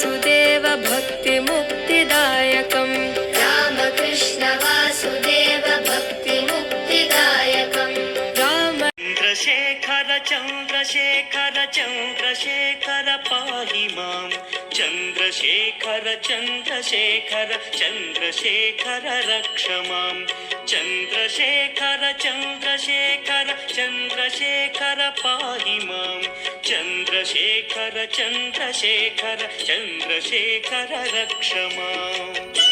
वासुदेव भक्तिमुक्तिदायकम् रामकृष्ण वासुदेव भक्तिमुक्तिदायकम् चन्द्रशेखर चन्द्रशेखर चन्द्रशेखर पाहि मां चन्द्रशेखर चन्द्रशेखर चन्द्रशेखर रक्ष मां चन्द्रशेखर चन्द्रशेखर चन्द्रशेखर पाहि मां चन्द्रशेखर चन्द्रशेखर चन्द्रशेखर रक्ष माम्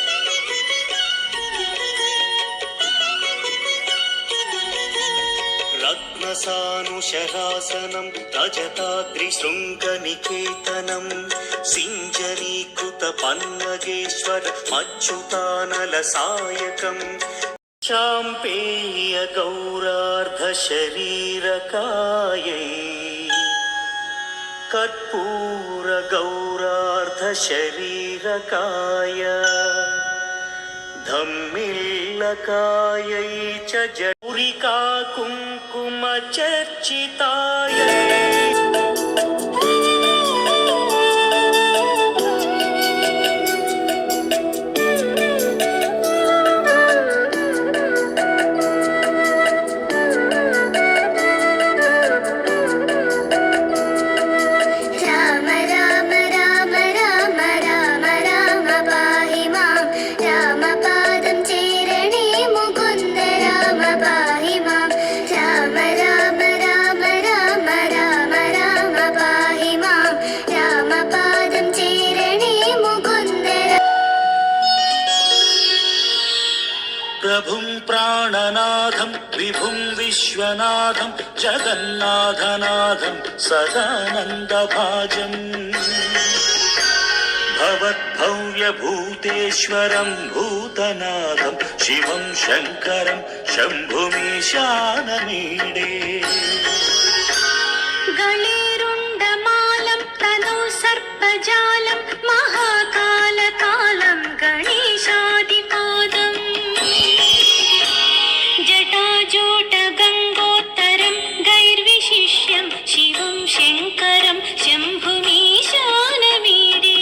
रत्नसानुशरासनं रजताद्रिशृङ्गनिकेतनं सिञ्जनीकृतपन्नगेश्वर मच्युतानलसायकं चाम्पेयगौरार्धशरीरकायै कर्पूरगौरार्धशरीरकाय धम्मिल्लकायै च जौरिका कुङ्कुमचर्चिताय प्रभुं प्राणनाथं विभुं विश्वनाथं जगन्नाथनाथं सदानन्दभाजम् भवद्भव्यभूतेश्वरं भूतनाथं शिवं शङ्करं शम्भुमीशानमीडे गणेरुण्डमालं तनु सर्पजालं महाकालकालं गणेशादिपादम् जटाजूटगङ्गोत्तरं गैर्विशिष्यं शिवं शङ्करं शम्भुमीशानमीडे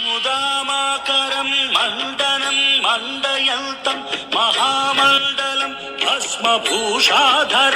मुदामाकरं मण्डनं मण्डयन्तं महामण्डलं भस्मभूषाधर